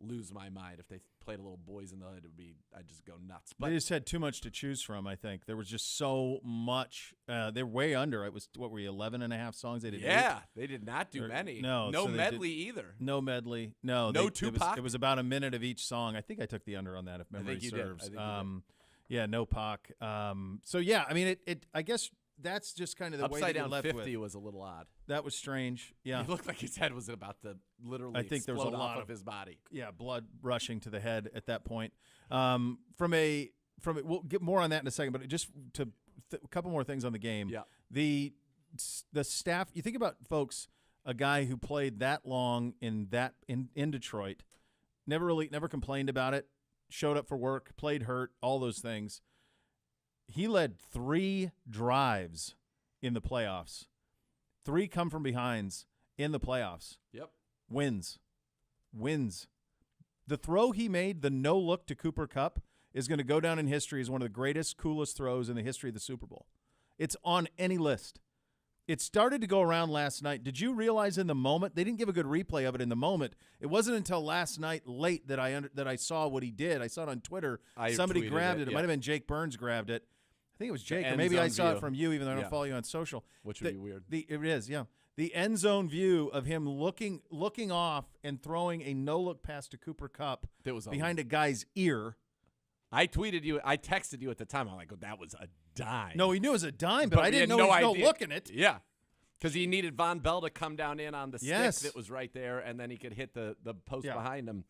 lose my mind. If they played a little Boys in the Hood, I'd just go nuts. But they just had too much to choose from, I think. There was just so much. They're way under. It was, what were you, 11 and a half songs? They did 8? They did not do many. No so medley either. No medley. No Tupac? It was about a minute of each song. I think I took the under on that, if memory serves. I think you did. Yeah, no Pac. So, yeah, I mean, I guess that's just kind of the way Upside that Down left 50 with. was a little odd. That was strange. Yeah. It looked like his head was about to literally I think there was a lot off of his body. Yeah, blood rushing to the head at that point. We'll get more on that in a second, but just to a couple more things on the game. Yeah. The staff, you think about, folks, a guy who played that long in Detroit, never complained about it, showed up for work, played hurt, all those things. He led 3 drives in the playoffs. 3 come from behinds in the playoffs. Yep. Wins. The throw he made, the no-look to Cooper Kupp, is going to go down in history as one of the greatest, coolest throws in the history of the Super Bowl. It's on any list. It started to go around last night. Did you realize in the moment? They didn't give a good replay of it in the moment. It wasn't until last night late that I saw what he did. I saw it on Twitter. Somebody grabbed it. It might have been Jake Burns grabbed it. I think it was Jake, or maybe I saw it from you, even though I don't follow you on social. Which would be weird. It is, yeah. The end zone view of him looking off and throwing a no-look pass to Cooper Kupp behind a guy's ear. I texted you at the time. I'm like, that was a dime. No, he knew it was a dime, but I didn't know he was no-looking it. Yeah, because he needed Von Bell to come down in on the stick that was right there, and then he could hit the post behind him.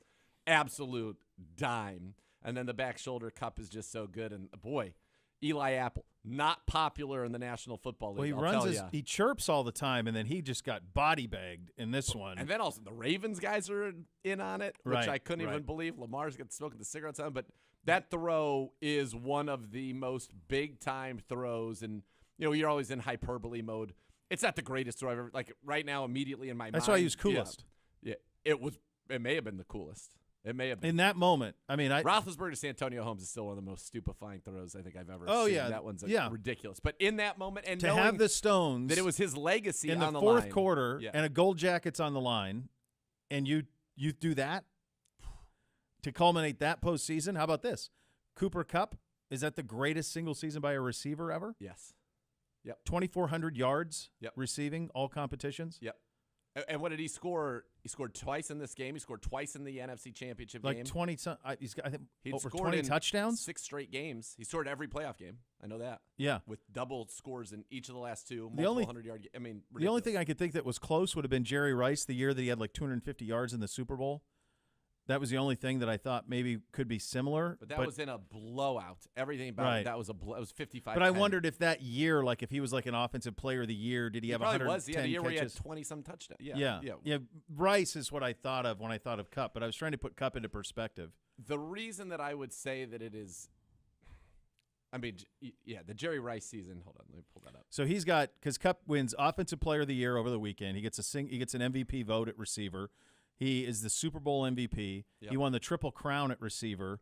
Absolute dime. And then the back shoulder Kupp is just so good. And, boy, Eli Apple, not popular in the National Football League. Well, he chirps all the time, and then he just got body bagged in this one. And then also the Ravens guys are in on it, which I couldn't even believe. Lamar's got smoking the cigarettes on, but that throw is one of the most big-time throws. And, you're always in hyperbole mode. It's not the greatest throw ever. Like, right now, immediately in my mind. That's why he was coolest. Yeah, it may have been the coolest. It may have been. In that moment. I mean, Roethlisberger to Santonio Holmes is still one of the most stupefying throws I think I've ever seen. Oh, yeah. That one's ridiculous. But in that moment, and to have the Stones that it was his legacy in on the line. fourth quarter and a gold jacket's on the line, and you do that to culminate that postseason. How about this? Cooper Kupp, is that the greatest single season by a receiver ever? Yes. Yep. 2,400 yards receiving, all competitions. Yep. And what did he score? He scored twice in this game. He scored twice in the NFC Championship game. 20. He's got, I think, over scored 20 touchdowns. 6 straight games. He scored every playoff game. I know that. Yeah. With double scores in each of the last 2. Multiple 100-yard. I mean, ridiculous. The only thing I could think that was close would have been Jerry Rice the year that he had 250 yards in the Super Bowl. That was the only thing that I thought maybe could be similar. But that was in a blowout. Everything about it, that was it was 55. But I wondered if that year, if he was an offensive player of the year, did he have 110 catches? He had a year where he had 20-some touchdowns. Yeah. Rice is what I thought of when I thought of Kupp, but I was trying to put Kupp into perspective. The reason that I would say that it is, the Jerry Rice season. Hold on, let me pull that up. So he's got, because Kupp wins Offensive Player of the Year over the weekend. He gets an MVP vote at receiver. He is the Super Bowl MVP. Yep. He won the Triple Crown at receiver,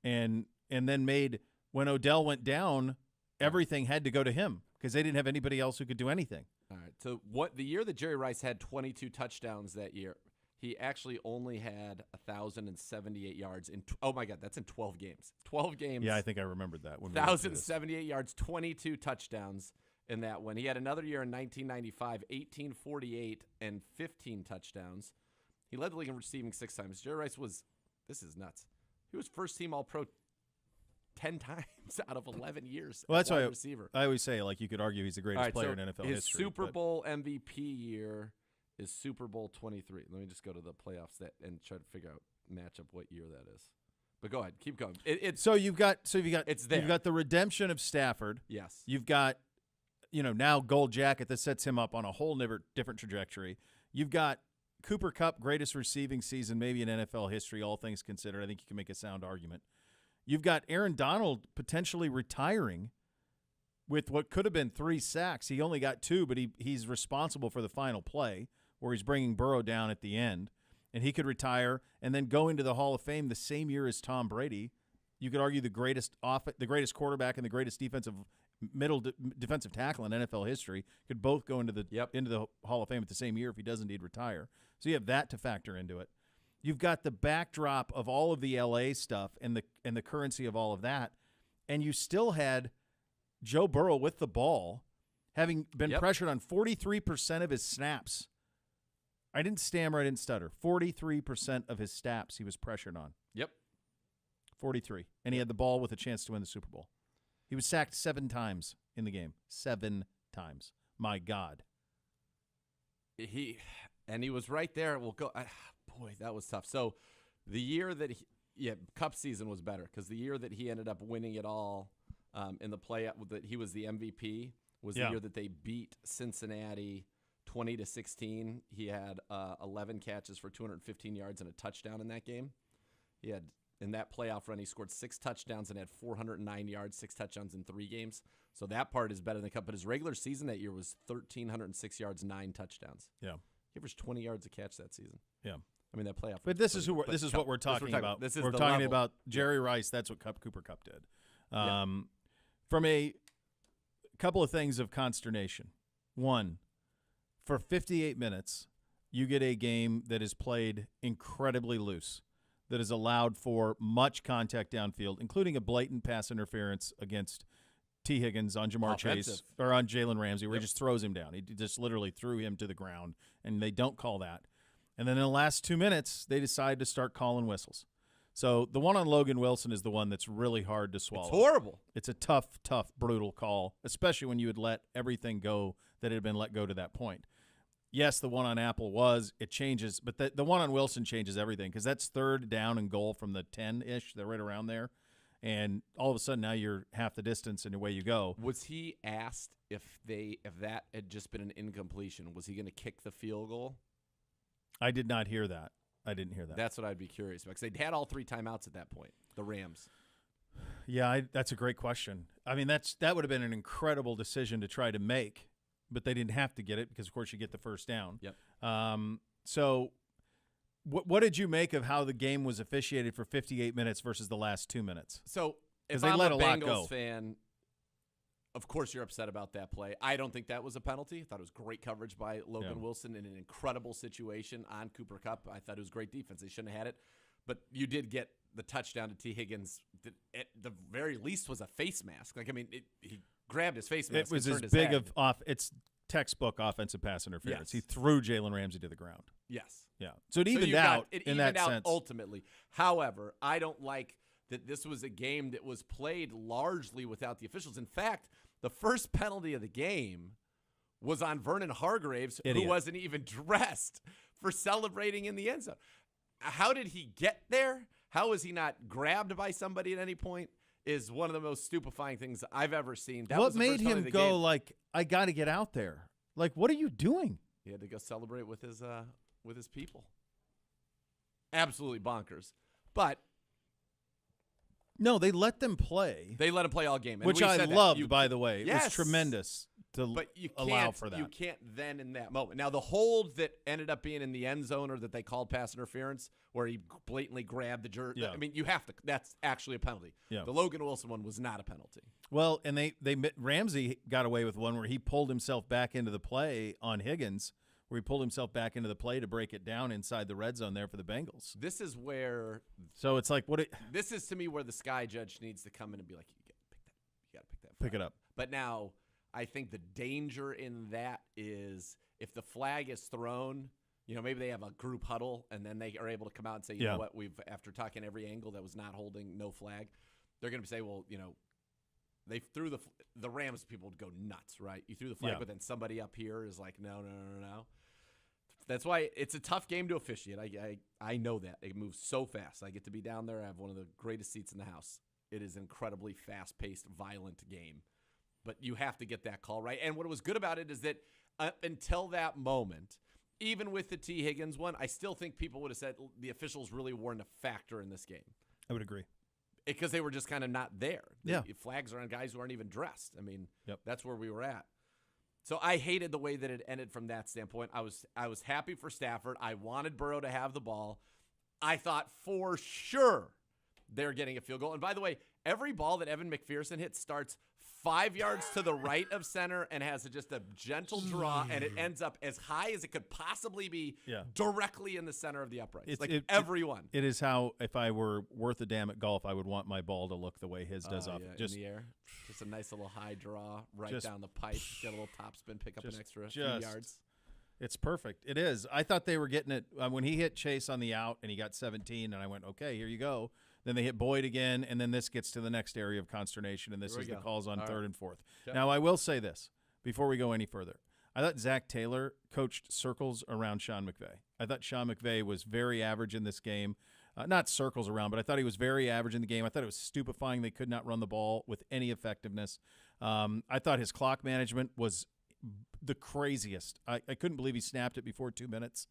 and then made, when Odell went down, everything had to go to him because they didn't have anybody else who could do anything. All right. So the year that Jerry Rice had 22 touchdowns that year, he actually only had 1,078 yards in. Oh my God, that's in 12 games. 12 games. Yeah, I think I remembered that. 1,078 yards, 22 touchdowns in that one. He had another year in 1995, 1,848 and 15 touchdowns. He led the league in receiving 6 times. Jerry Rice this is nuts. He was first team All-Pro 10 times out of 11 years. Well, that's why receiver. I always say, you could argue he's the greatest player in NFL history. His Super Bowl MVP year is Super Bowl 23. Let me just go to the playoffs and try to figure out, match up what year that is. But go ahead, keep going. It's there. You've got the redemption of Stafford. Yes. You've got, now gold jacket that sets him up on a whole different trajectory. You've got Cooper Kupp, greatest receiving season maybe in NFL history, all things considered. I think you can make a sound argument. You've got Aaron Donald potentially retiring with what could have been 3 sacks. He only got 2, but he's responsible for the final play where he's bringing Burrow down at the end. And he could retire and then go into the Hall of Fame the same year as Tom Brady. You could argue the greatest quarterback and the greatest defensive tackle in NFL history could both go into the Hall of Fame at the same year if he does indeed retire. So you have that to factor into it. You've got the backdrop of all of the LA stuff and the currency of all of that, and you still had Joe Burrow with the ball, having been pressured on 43% of his snaps. I didn't stammer, I didn't stutter. 43% of his snaps he was pressured on. Yep. 43. And he had the ball with a chance to win the Super Bowl. He was sacked 7 times in the game. 7 times. My God. He was right there. We'll go. Boy, that was tough. So the year that Kupp season was better because the year that he ended up winning it all in the playoff, that he was the MVP, was the year that they beat Cincinnati 20-16. He had 11 catches for 215 yards and a touchdown in that game. He had, in that playoff run, he scored 6 touchdowns and had 409 yards, 6 touchdowns in 3 games. So that part is better than Kupp. But his regular season that year was 1,306 yards, 9 touchdowns. Yeah. He averaged 20 yards a catch that season. Yeah. I mean, that playoff. But this is what we're talking about. We're talking level. about Jerry Rice. That's what Cooper Kupp did. From a couple of things of consternation. One, for 58 minutes, you get a game that is played incredibly loose, that is allowed for much contact downfield, including a blatant pass interference against T. Higgins on Jamar Chase or on Jalen Ramsey, where he just throws him down. He just literally threw him to the ground, and they don't call that. And then in the last 2 minutes, they decide to start calling whistles. So the one on Logan Wilson is the one that's really hard to swallow. It's horrible. It's a tough, brutal call, especially when you had let everything go that had been let go to that point. Yes, the one on Apple it changes, but the one on Wilson changes everything because that's 3rd down and goal from the 10-ish. They're right around there. And all of a sudden now you're half the distance and away you go. Was he asked if that had just been an incompletion, was he going to kick the field goal? I did not hear that. I didn't hear that. That's what I'd be curious about because they'd had all 3 timeouts at that point, the Rams. Yeah, that's a great question. I mean, that would have been an incredible decision to try to make, but they didn't have to get it because, of course, you get the first down. Yep. So what did you make of how the game was officiated for 58 minutes versus the last 2 minutes? So if they I'm let a a lot go. Bengals fan, of course you're upset about that play. I don't think that was a penalty. I thought it was great coverage by Logan Wilson in an incredible situation on Cooper Kupp. I thought it was great defense. They shouldn't have had it. But you did get the touchdown to T. Higgins that at the very least was a face mask. Like, I mean, he grabbed his face mask. It was and as turned big his of off. It's textbook offensive pass interference. Yes. He threw Jalen Ramsey to the ground. Yes. Yeah. So it evened out in that sense. Ultimately. However, I don't like that this was a game that was played largely without the officials. In fact, the first penalty of the game was on Vernon Hargraves, who wasn't even dressed, for celebrating in the end zone. How did he get there? How was he not grabbed by somebody at any point? Is one of the most stupefying things I've ever seen. What made him go like, I got to get out there? Like, what are you doing? He had to go celebrate with his people. Absolutely bonkers. But no, they let them play. They let him play all game, and which I loved, by the way. Yes, it was tremendous to allow for that. You can't then in that moment. Now, the hold that ended up being in the end zone, or that they called pass interference, where he blatantly grabbed the jersey. Yeah. I mean, you have to. That's actually a penalty. Yeah. The Logan Wilson one was not a penalty. Well, and Ramsey got away with one where he pulled himself back into the play on Higgins, where he pulled himself back into the play to break it down inside the red zone there for the Bengals. This is where. So it's like this is to me where the sky judge needs to come in and be like, you got to pick that. Pick it up. But now, I think the danger in that is if the flag is thrown, maybe they have a group huddle and then they are able to come out and say, you know what, after talking every angle that was not holding no flag, they're going to say, well, they threw the Rams people would go nuts, right? You threw the flag, but then somebody up here is like, no. That's why it's a tough game to officiate. I know that. It moves so fast. I get to be down there. I have one of the greatest seats in the house. It is an incredibly fast-paced, violent game. But you have to get that call right. And what was good about it is that up until that moment, even with the T. Higgins one, I still think people would have said the officials really weren't a factor in this game. I would agree. Because they were just kind of not there. Yeah. The flags are on guys who aren't even dressed. I mean, that's where we were at. So I hated the way that it ended from that standpoint. I was happy for Stafford. I wanted Burrow to have the ball. I thought for sure they're getting a field goal. And by the way, every ball that Evan McPherson hits starts 5 yards to the right of center and has just a gentle draw, and it ends up as high as it could possibly be directly in the center of the uprights. Everyone. It is how, if I were worth a damn at golf, I would want my ball to look the way his does off. Just in the air. Just a nice little high draw down the pipe. Get a little topspin, pick up an extra few yards. It's perfect. It is. I thought they were getting it when he hit Chase on the out and he got 17, and I went, okay, here you go. Then they hit Boyd again, and then this gets to the next area of consternation, and this is the calls on third and fourth. Okay. Now, I will say this before we go any further. I thought Zach Taylor coached circles around Sean McVay. I thought Sean McVay was very average in this game. Not circles around, but I thought he was very average in the game. I thought it was stupefying they could not run the ball with any effectiveness. I thought his clock management was the craziest. I couldn't believe he snapped it before 2 minutes.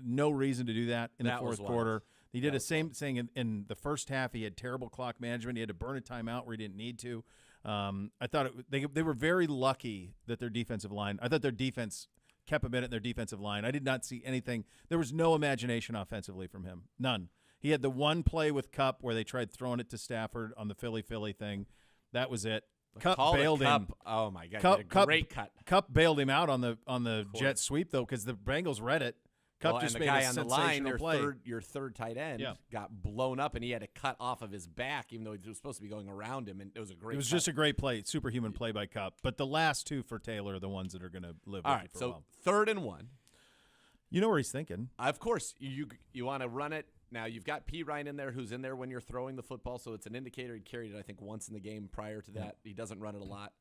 No reason to do that in the fourth quarter. He did the same thing in the first half. He had terrible clock management. He had to burn a timeout where he didn't need to. I thought they were very lucky that their defensive line – I thought their defense kept a minute in their defensive line. I did not see anything – there was no imagination offensively from him. None. He had the one play with Kupp where they tried throwing it to Stafford on the Philly thing. That was it. Kupp bailed him. Oh, my God. Great cut. Kupp bailed him out on the jet sweep, though, because the Bengals read it. Kupp just and the made guy a on the line, play. your third tight end, got blown up, and he had to cut off of his back, even though he was supposed to be going around him. And it was a great. It was just a great play, superhuman play by Kupp. But the last two for Taylor are the ones that are going to live. All right, so 3rd and 1. You know where he's thinking. Of course, you want to run it. Now, you've got P. Ryan in there who's in there when you're throwing the football, so it's an indicator. He carried it, I think, once in the game prior to that. He doesn't run it a lot.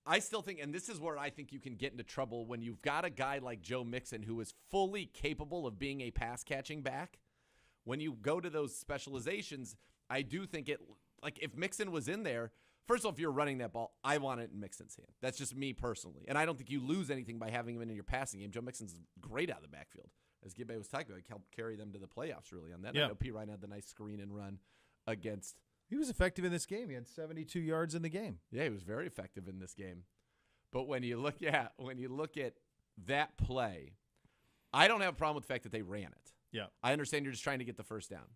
I still think, and this is where I think you can get into trouble when you've got a guy like Joe Mixon who is fully capable of being a pass-catching back. When you go to those specializations, I do think like if Mixon was in there, first of all, if you're running that ball, I want it in Mixon's hand. That's just me personally. And I don't think you lose anything by having him in your passing game. Joe Mixon's great out of the backfield. As Gibbe was talking about, he helped carry them to the playoffs really on that. Yeah. I know P. Ryan had the nice screen and run against. He was effective in this game. He had 72 yards in the game. Yeah, he was very effective in this game. But when you look at that play, I don't have a problem with the fact that they ran it. Yeah. I understand you're just trying to get the first down.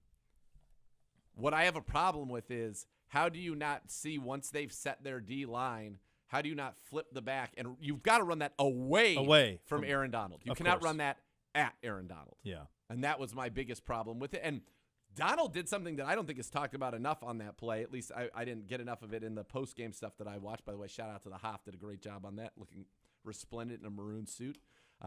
What I have a problem with is how do you not see once they've set their D line, how do you not flip the back? And you've got to run that away from Aaron Donald. You cannot run that at Aaron Donald. Yeah. And that was my biggest problem with it. And Donald did something that I don't think is talked about enough on that play. At least I didn't get enough of it in the post-game stuff that I watched. By the way, shout out to the Hoff. Did a great job on that, looking resplendent in a maroon suit.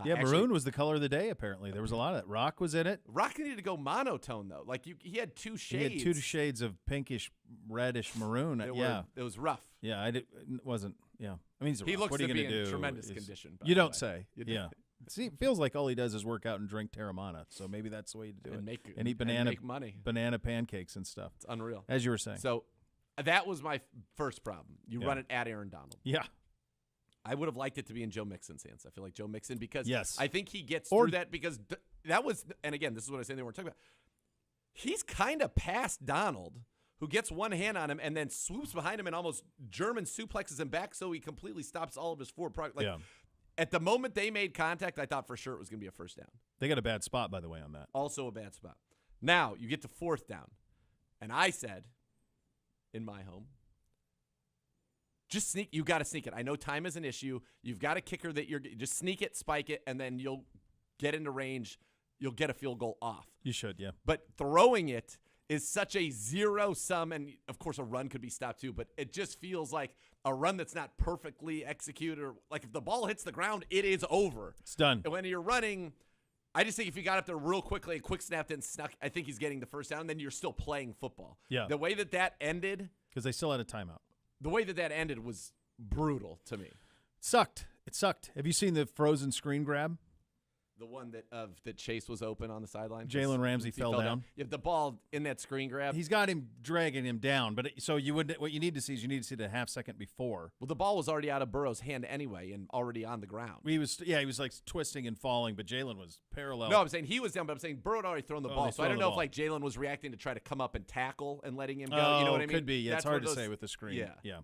Maroon was the color of the day, apparently. There was a lot of it. Rock was in it. Rock needed to go monotone, though. Like, he had 2 shades. He had 2 shades of pinkish, reddish maroon. It was rough. Yeah, it wasn't. Yeah. I mean, he looks what are you to be do? in tremendous condition. You don't say. Yeah. See, it feels like all he does is work out and drink Terramana, so maybe that's the way to do it. And eat make money. Banana pancakes and stuff. It's unreal. As you were saying. So that was my first problem. You run it at Aaron Donald. Yeah. I would have liked it to be in Joe Mixon's hands. I feel like Joe Mixon, because I think he gets through that, because that was, and again, this is what I said they weren't talking about. He's kind of past Donald, who gets one hand on him and then swoops behind him and almost German suplexes him back so he completely stops all of his forward progress. At the moment they made contact, I thought for sure it was going to be a first down. They got a bad spot, by the way, on that. Also a bad spot. Now, you get to 4th down. And I said, in my home, just sneak. You got to sneak it. I know time is an issue. You've got a kicker that just sneak it, spike it, and then you'll get into range. You'll get a field goal off. You should, yeah. But throwing it is such a zero-sum, and of course a run could be stopped too, but it just feels like a run that's not perfectly executed. Or like if the ball hits the ground, it is over. It's done. And when you're running, I just think if you got up there real quickly, quick snapped and snuck, I think he's getting the first down, and then you're still playing football. Yeah. The way that ended. Because they still had a timeout. The way that ended was brutal to me. It sucked. Have you seen the frozen screen grab? The one that Chase was open on the sideline. Jalen Ramsey fell down. You have the ball in that screen grab. He's got him dragging him down, but what you need to see is the half second before. Well, the ball was already out of Burrow's hand anyway and already on the ground. He was like twisting and falling, but Jalen was parallel. No, I'm saying he was down, but I'm saying Burrow had already thrown the ball. So I don't know if like Jalen was reacting to try to come up and tackle and letting him go. You know what I mean? Could be. Yeah, it's hard to say with the screen. Yeah.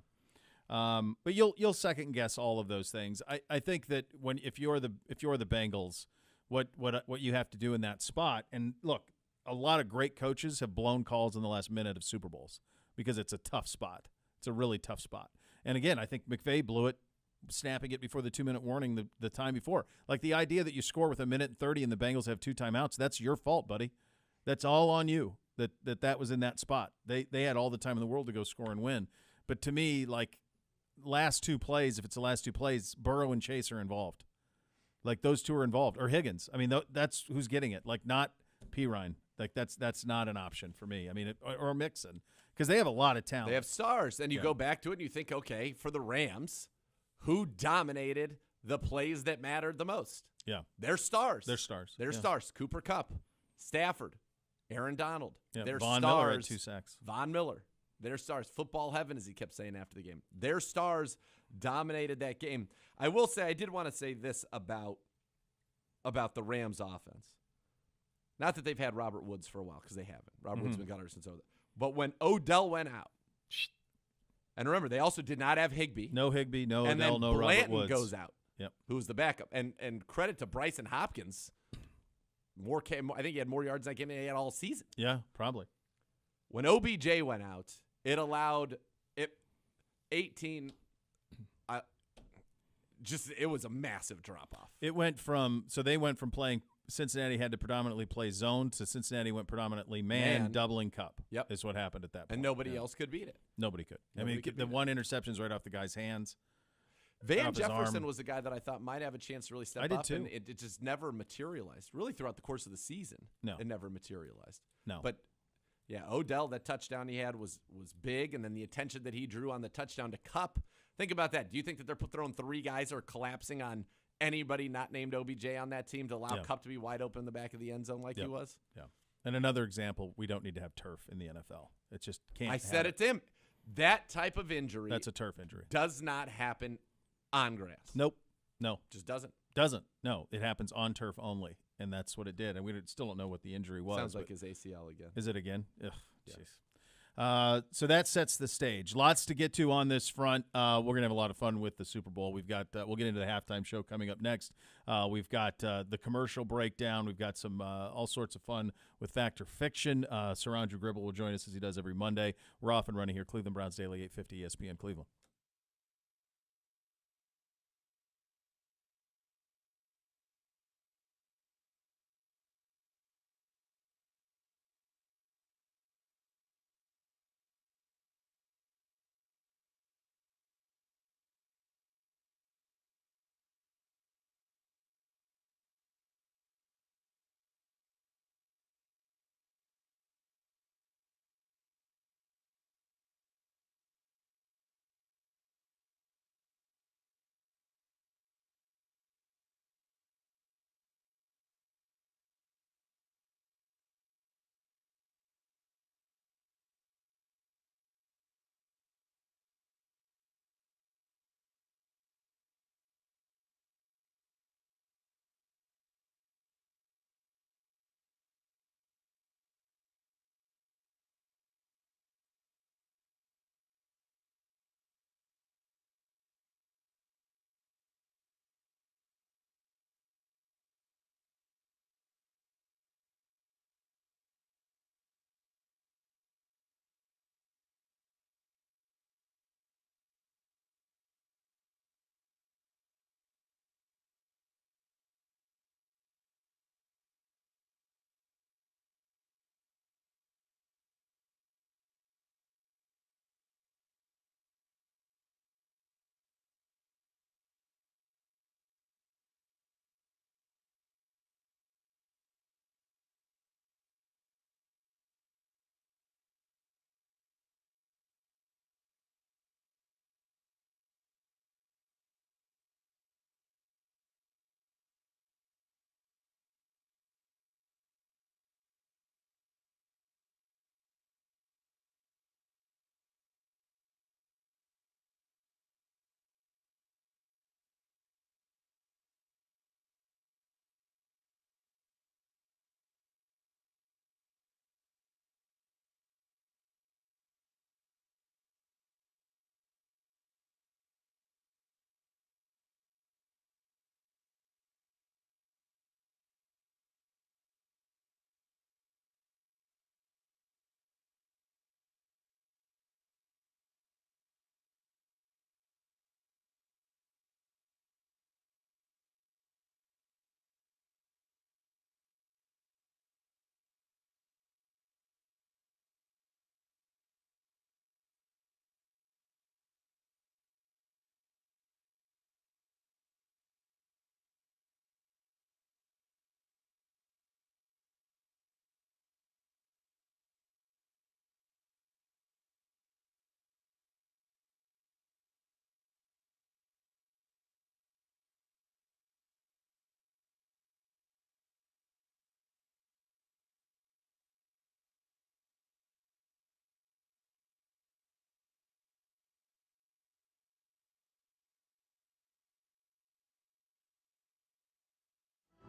But you'll second guess all of those things. I think that if you're the Bengals, what you have to do in that spot, and look, a lot of great coaches have blown calls in the last minute of Super Bowls because it's a tough spot. It's a really tough spot. And again, I think McVay blew it, snapping it before the 2-minute warning the time before. Like the idea that you score with 1:30 and the Bengals have 2 timeouts, that's your fault, buddy. That's all on you that was in that spot. They had all the time in the world to go score and win. But to me, like last 2 plays, if it's the last 2 plays, Burrow and Chase are involved. Like those 2 are involved. Or Higgins. I mean, that's who's getting it. Like not Pirine. Like that's not an option for me. I mean, or Mixon. Because they have a lot of talent. They have stars. And you go back to it and you think, okay, for the Rams, who dominated the plays that mattered the most? Yeah. They're stars. They're stars. They're stars. Cooper Kupp, Stafford, Aaron Donald. Yeah. They're Von stars. Miller had 2 sacks. Von Miller. They're stars. Football heaven, as he kept saying after the game. Their stars dominated that game. I will say, I did want to say this about the Rams offense. Not that they've had Robert Woods for a while, because they haven't. Robert Woods has been gone since Odell. But when Odell went out, and remember, they also did not have Higbee. No Higbee, no and Odell, then no Blanton Robert Woods. goes out. Yep. Who's the backup? And credit to Bryson Hopkins. I think he had more yards in that game than he had all season. Yeah, probably. When OBJ went out, it allowed 18. It was a massive drop off. They went from playing. Cincinnati had to predominantly play zone to Cincinnati went predominantly man. Doubling Kupp. Yep. Is what happened at that point. And nobody else could beat it. Nobody could. The one interception's right off the guy's hands. Van Jefferson was the guy that I thought might have a chance to really step up. Too. And it just never materialized. Really, throughout the course of the season, it never materialized. No. But, yeah, Odell, that touchdown he had was big, and then the attention that he drew on the touchdown to Kupp. Think about that. Do you think that they're throwing 3 guys or collapsing on anybody not named OBJ on that team to allow Kupp to be wide open in the back of the end zone like he was? Yeah. And another example, we don't need to have turf in the NFL. It just can't. I said it to him. That type of injury. That's a turf injury. Does not happen on grass. Nope. No. Just doesn't. Doesn't. No. It happens on turf only, and that's what it did. And we still don't know what the injury was. Sounds like his ACL again. Is it again? Ugh. Yeah. Jeez. So that sets the stage. Lots to get to on this front. We're gonna have a lot of fun with the Super Bowl. We've got we'll get into the halftime show coming up next. We've got the commercial breakdown. We've got some all sorts of fun with Fact or Fiction. Sir Andrew Gribble will join us as he does every Monday. We're off and running here. Cleveland Browns Daily, 850 ESPN Cleveland.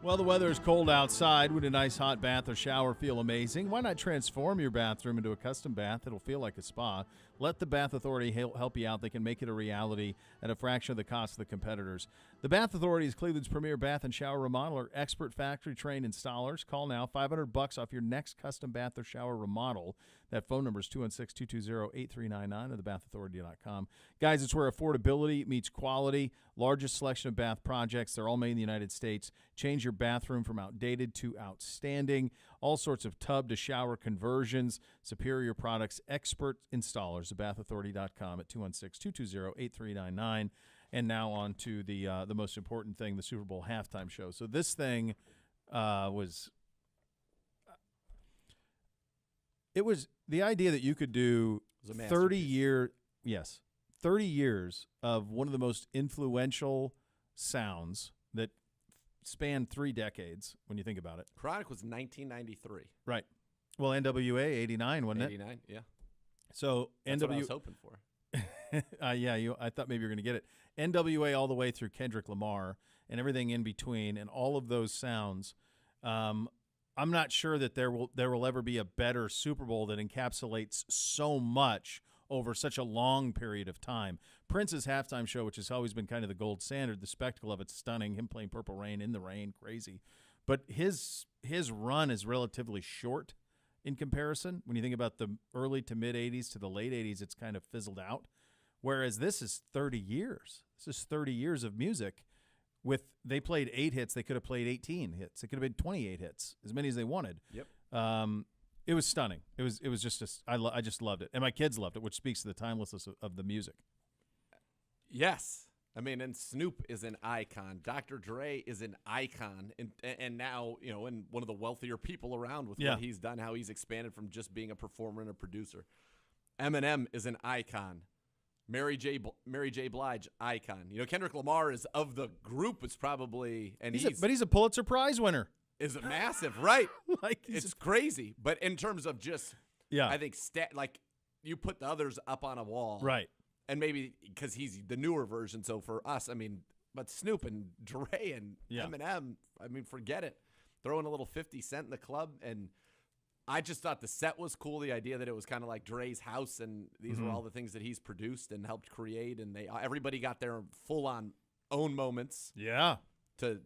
Well, the weather is cold outside. Would a nice hot bath or shower feel amazing? Why not transform your bathroom into a custom bath that'll feel like a spa? Let the Bath Authority help you out. They can make it a reality at a fraction of the cost of the competitors. The Bath Authority is Cleveland's premier bath and shower remodeler, expert factory-trained installers. Call now, $500 off your next custom bath or shower remodel. That phone number is 216-220-8399 or thebathauthority.com. Guys, it's where affordability meets quality. Largest selection of bath projects. They're all made in the United States. Change your bathroom from outdated to outstanding. All sorts of tub to shower conversions. Superior products. Expert installers. Thebathauthority.com at 216-220-8399. And now on to the most important thing, the Super Bowl halftime show. So this thing was the idea that you could do 30 years of one of the most influential sounds that spanned 3 decades when you think about it. Chronic was 1993. Right. Well, NWA 89, wasn't 89, yeah. So That's what I was hoping for. Yeah, I thought maybe you were going to get it. NWA all the way through Kendrick Lamar and everything in between, and all of those sounds. I'm not sure that there will ever be a better Super Bowl that encapsulates so much over such a long period of time. Prince's halftime show, which has always been kind of the gold standard, the spectacle of it's stunning. Him playing Purple Rain in the rain, crazy. But his run is relatively short in comparison. When you think about the early to mid 80s to the late 80s, it's kind of fizzled out. Whereas this is 30 years. This is 30 years of music. They played 8 hits. They could have played 18 hits. It could have been 28 hits, as many as they wanted. Yep. It was stunning. It was just I just loved it, and my kids loved it, which speaks to the timelessness of the music. Yes. I mean, and Snoop is an icon. Dr. Dre is an icon, and now, and one of the wealthier people around with what he's done, how he's expanded from just being a performer and a producer. Eminem is an icon. Mary J. Blige, icon. Kendrick Lamar is of the group. It's probably but he's a Pulitzer Prize winner. Is a massive, right? It's crazy. But in terms of just, I think you put the others up on a wall, right? And maybe because he's the newer version. So for us, but Snoop and Dre and Eminem, forget it. Throw in a little 50 Cent in the club, and I just thought the set was cool. The idea that it was kind of like Dre's house, and these were all the things that he's produced and helped create, and everybody got their full-on own moments. Yeah. To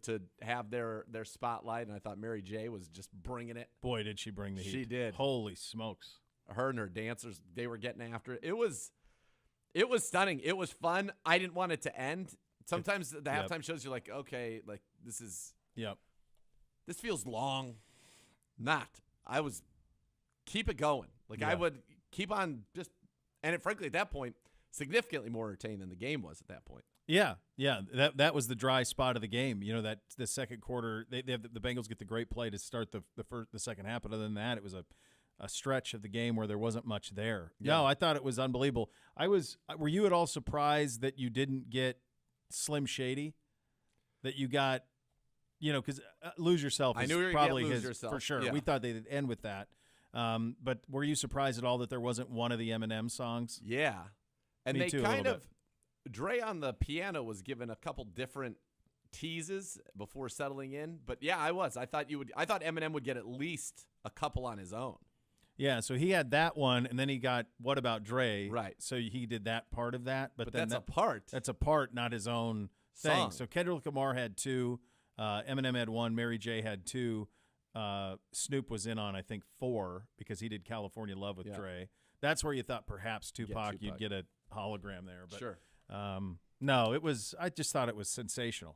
have their spotlight, and I thought Mary J was just bringing it. Boy, did she bring the heat. She did. Holy smokes. Her and her dancers, they were getting after it. It was stunning. It was fun. I didn't want it to end. Sometimes the halftime shows, you're like, okay, like this feels long. Not. I was keep it going. I would keep on frankly, at that point, significantly more entertaining than the game was at that point. Yeah. That was the dry spot of the game. That the second quarter, the Bengals get the great play to start the second half. But other than that, it was a stretch of the game where there wasn't much there. Yeah. No, I thought it was unbelievable. Were you at all surprised that you didn't get Slim Shady? That you got, because Lose Yourself is probably his for sure. Yeah. We thought they'd end with that. But were you surprised at all that there wasn't one of the Eminem songs? Yeah. And Me they too, kind of Dre on the piano was given a couple different teases before settling in. But yeah, I thought Eminem would get at least a couple on his own. Yeah, so he had that one, and then he got What About Dre? Right. So he did that part of that. But then that's a part. That's a part, not his own thing. So Kendrick Lamar had 2. Eminem had 1. Mary J had 2. Snoop was in on, I think, 4 because he did California Love with Dre. That's where you thought perhaps Tupac, you'd get a hologram there. But, sure. No, it was. I just thought it was sensational.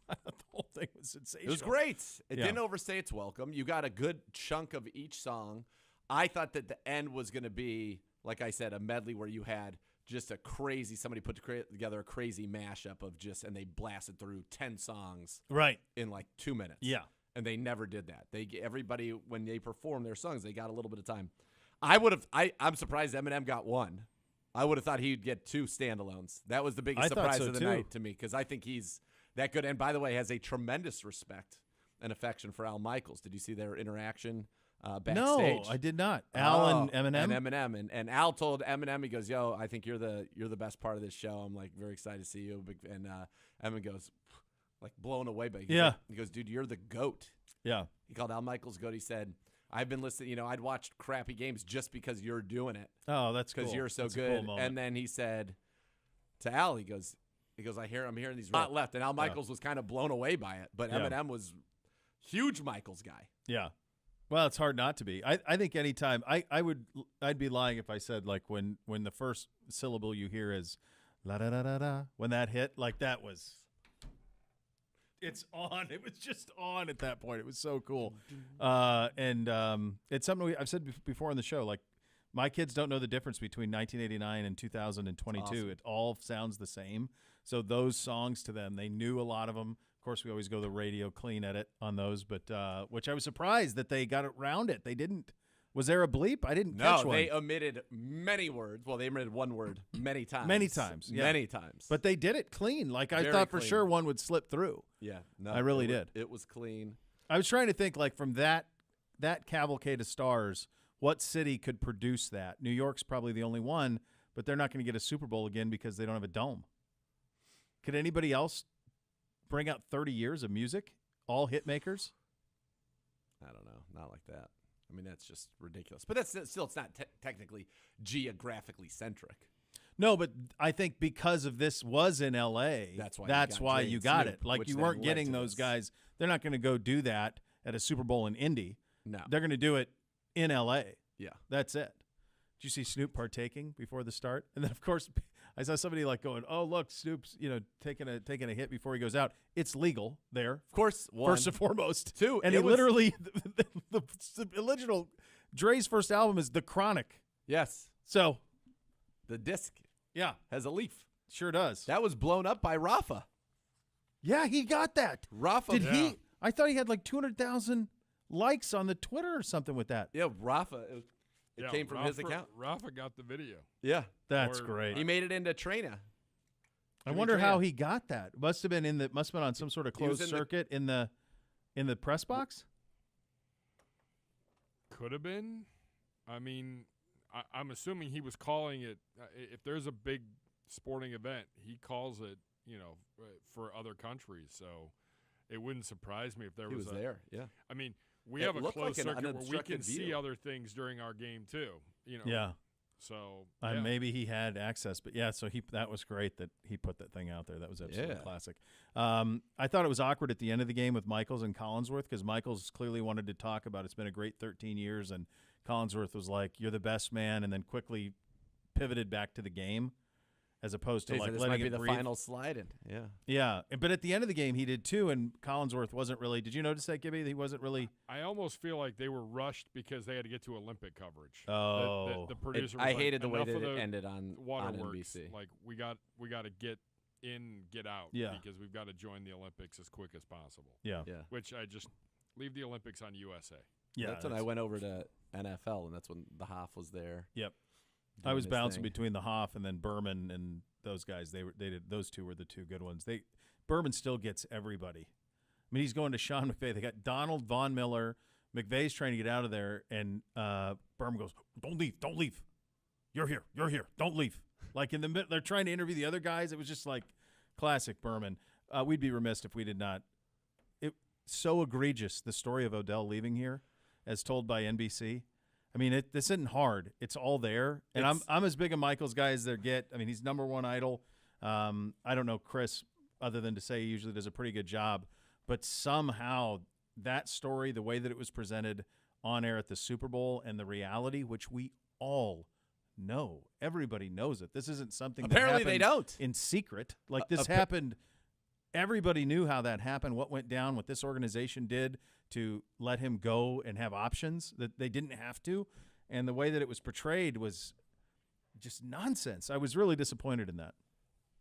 I thought the whole thing was sensational. It was great. It didn't overstay its welcome. You got a good chunk of each song. I thought that the end was going to be, like I said, a medley where you had just somebody put together a crazy mashup of and they blasted through 10 songs in like 2 minutes. Yeah. And they never did that. Everybody, when they performed their songs, they got a little bit of time. I'm surprised Eminem got 1. I would have thought he'd get 2 standalones. That was the biggest surprise of the night to me because I think he's that good. And by the way, has a tremendous respect and affection for Al Michaels. Did you see their interaction backstage? No, I did not. Al and Eminem? And Eminem. And Al told Eminem, he goes, yo, I think you're the best part of this show. I'm like very excited to see you. And Eminem goes, like blown away by it. He goes, dude, you're the GOAT. Yeah. He called Al Michaels GOAT. He said, I've been listening, I'd watched crappy games just because you're doing it. Oh, that's cool. Because you're so that's good. A cool moment. And then he said to Al, he goes, I'm hearing these not left. And Al Michaels was kind of blown away by it. But Eminem was huge Michaels guy. Yeah. Well, it's hard not to be. I think anytime I'd be lying if I said like when the first syllable you hear is la da da da da, when that hit, like that was it's on. It was just on at that point. It was so cool. And it's something I've said before on the show, like my kids don't know the difference between 1989 and 2022. Awesome. It all sounds the same. So those songs to them, they knew a lot of them. Of course, we always go the radio clean edit on those, but which I was surprised that they got around it. They didn't. Was there a bleep? I didn't catch one. No, they omitted many words. Well, they omitted one word many times. Many times, yeah. Many times. But they did it clean. Like I Very thought for clean. sure one would slip through. Yeah. No, I really did. It was clean. I was trying to think like from that cavalcade of stars, what city could produce that? New York's probably the only one, but they're not going to get a Super Bowl again because they don't have a dome. Could anybody else bring out 30 years of music, all hit makers? I don't know. Not like that. I mean, that's just ridiculous. But that's still, it's not technically geographically centric. No, but I think because of this was in L.A., that's why you got it. Like you weren't getting those guys. They're not going to go do that at a Super Bowl in Indy. No. They're going to do it in L.A. Yeah. That's it. Did you see Snoop partaking before the start? And then, of course, I saw somebody like going, "Oh, look, Snoop's taking a hit before he goes out. It's legal there, of course. First and foremost, two, and it literally the original Dre's first album is The Chronic. Yes. So the disc, has a leaf. Sure does. That was blown up by Rafa. Yeah, he got that. Rafa did he? I thought he had like 200,000 likes on the Twitter or something with that. Yeah, Rafa. It came from his account. Rafa got the video. Yeah. That's great. He made it into Trina. I wonder how he got that. Must have been on some sort of closed circuit in the press box? Could have been. I mean, I'm assuming he was calling it if there's a big sporting event, he calls it, for other countries. So it wouldn't surprise me if there was there. Yeah. I mean, we have a closed circuit where we can see view. other things during our game too. Yeah. So maybe he had access, but so that was great that he put that thing out there. That was absolutely classic. I thought it was awkward at the end of the game with Michaels and Collinsworth because Michaels clearly wanted to talk about it's been a great 13 years, and Collinsworth was like, "You're the best man," and then quickly pivoted back to the game. As opposed to this letting might be it the breathe. final slide in. Yeah. Yeah. But at the end of the game, he did too, and Collinsworth wasn't really. Did you notice that, Gibby? He wasn't really. I almost feel like they were rushed because they had to get to Olympic coverage. Oh. The producer. I was hated the way enough that of it the ended on waterworks. NBC. Like we got to get in, get out. Yeah. Because we've got to join the Olympics as quick as possible. Yeah. Yeah. Which I just leave the Olympics on USA. Yeah. That's when I went over to NFL, and that's when the Hoff was there. Yep. I was bouncing between the Hoff and then Berman and those guys. They did those two were the two good ones. Berman still gets everybody. I mean, he's going to Sean McVay. They got Donald Von Miller. McVay's trying to get out of there, and Berman goes, "Don't leave. You're here. Don't leave." Like in the middle, they're trying to interview the other guys. It was just like classic Berman. We'd be remiss if we did not. It so egregious the story of Odell leaving here, as told by NBC. I mean, this isn't hard. It's all there, and I'm as big a Michaels guy as there get. I mean, he's number one idol. I don't know Chris, other than to say he usually does a pretty good job, but somehow that story, the way that it was presented on air at the Super Bowl, and the reality, which we all know, everybody knows it. This isn't something Apparently that they don't in secret. Like this happened. Everybody knew how that happened, what went down, what this organization did to let him go and have options that they didn't have to. And the way that it was portrayed was just nonsense. I was really disappointed in that.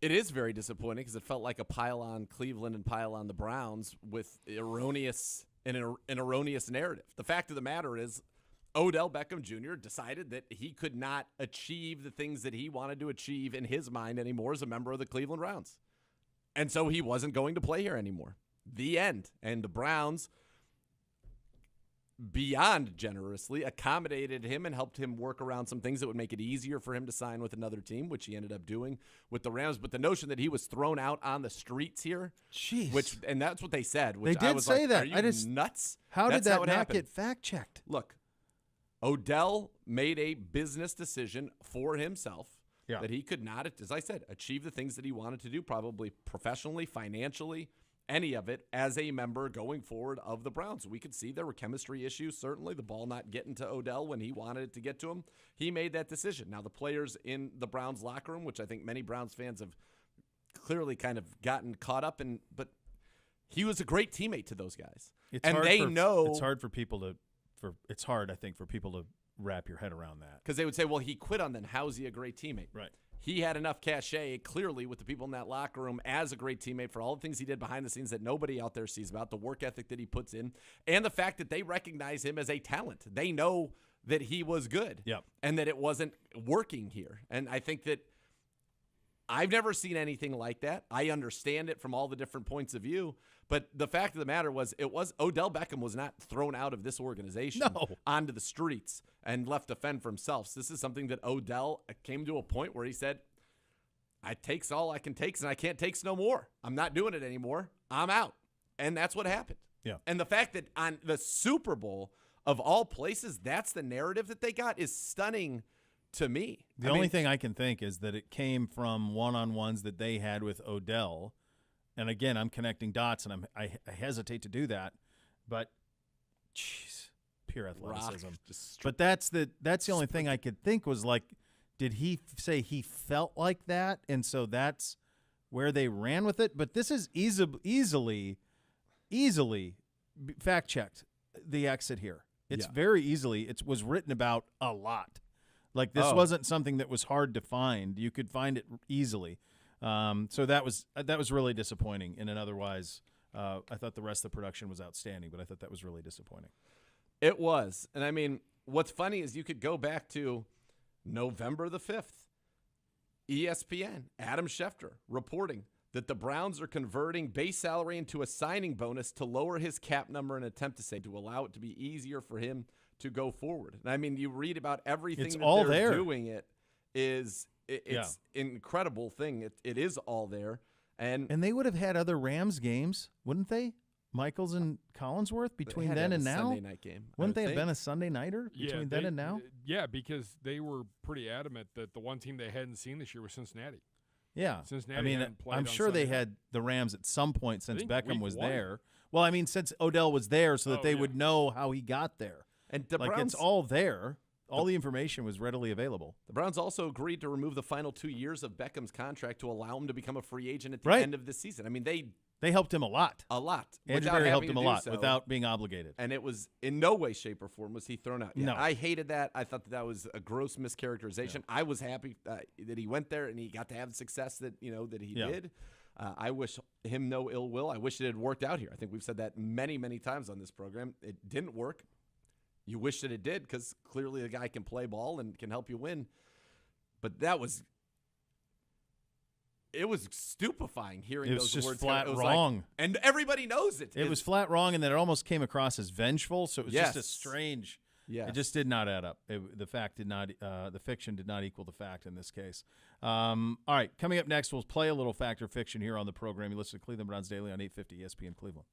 It is very disappointing because it felt like a pile on Cleveland and pile on the Browns with an erroneous narrative. The fact of the matter is Odell Beckham Jr. decided that he could not achieve the things that he wanted to achieve in his mind anymore as a member of the Cleveland Browns. And so he wasn't going to play here anymore. The end. And the Browns beyond generously accommodated him and helped him work around some things that would make it easier for him to sign with another team, which he ended up doing with the Rams. But the notion that he was thrown out on the streets here, Jeez. and that's what they said. Which They I did was say like, that. Are you I just- nuts? How That's did that it not happened. get fact-checked? Look, Odell made a business decision for himself Yeah. that he could not, as I said, achieve the things that he wanted to do, probably professionally, financially, any of it, as a member going forward of the Browns. We could see there were chemistry issues, certainly, the ball not getting to Odell when he wanted it to get to him. He made that decision. Now, the players in the Browns locker room, which I think many Browns fans have clearly kind of gotten caught up in, but he was a great teammate to those guys. It's and hard they for, know it's hard for people to it's hard, I think, for people to wrap your head around that. because they would say, well, he quit on them. How is he a great teammate? Right. He had enough cachet, clearly, with the people in that locker room as a great teammate for all the things he did behind the scenes that nobody out there sees about, the work ethic that he puts in, and the fact that they recognize him as a talent. They know that he was good Yep. and that it wasn't working here. And I think that I've never seen anything like that. I understand it from all the different points of view, but the fact of the matter was Odell Beckham was not thrown out of this organization onto the streets and left to fend for himself. So this is something that Odell came to a point where he said, I takes all I can takes and I can't takes no more. I'm not doing it anymore. I'm out. And that's what happened. Yeah. And the fact that on the Super Bowl of all places, that's the narrative that they got is stunning to me. The only thing I can think is that it came from one-on-ones that they had with Odell. And again, I'm connecting dots, and I hesitate to do that. But, jeez, pure athleticism. But that's the only thing I could think was like, did he say he felt like that? And so that's where they ran with it. But this is easily fact-checked, the exit here. It's very easily. It was written about a lot. Like this wasn't something that was hard to find. You could find it easily. So that was really disappointing. In an otherwise, I thought the rest of the production was outstanding, but I thought that was really disappointing. It was. And I mean, what's funny is you could go back to November the 5th. ESPN, Adam Schefter reporting that the Browns are converting base salary into a signing bonus to lower his cap number in an attempt to allow it to be easier for him to go forward. And I mean, you read about everything it's that all they're there. doing. It's an incredible thing. It is all there. And they would have had other Rams games, wouldn't they? Michaels and Collinsworth between then and now? Sunday night game. Wouldn't they have been a Sunday nighter between then and now? Yeah, because they were pretty adamant that the one team they hadn't seen this year was Cincinnati. Yeah. Cincinnati I mean, hadn't played I'm on sure they Sunday. had the Rams at some point since think Beckham week was one. there. Well, I mean, since Odell was there so that they would know how he got there. And the like Browns, it's all there. All the information was readily available. The Browns also agreed to remove the final 2 years of Beckham's contract to allow him to become a free agent at the end of the season. I mean, they helped him a lot. Andrew Berry helped him a lot without being obligated. And it was in no way, shape, or form was he thrown out. Yeah, No. I hated that. I thought that was a gross mischaracterization. Yeah. I was happy that he went there and he got to have the success that he did. I wish him no ill will. I wish it had worked out here. I think we've said that many, many times on this program. It didn't work. You wish that it did because clearly the guy can play ball and can help you win. But it was stupefying hearing those words. It was just words. flat It was wrong. like, and everybody knows it. It was flat wrong, and then it almost came across as vengeful. So it was just a strange. Yeah, it just did not add up. The fiction did not equal the fact in this case. All right, coming up next, we'll play a little fact or fiction here on the program. You listen to Cleveland Browns Daily on 850 ESPN Cleveland.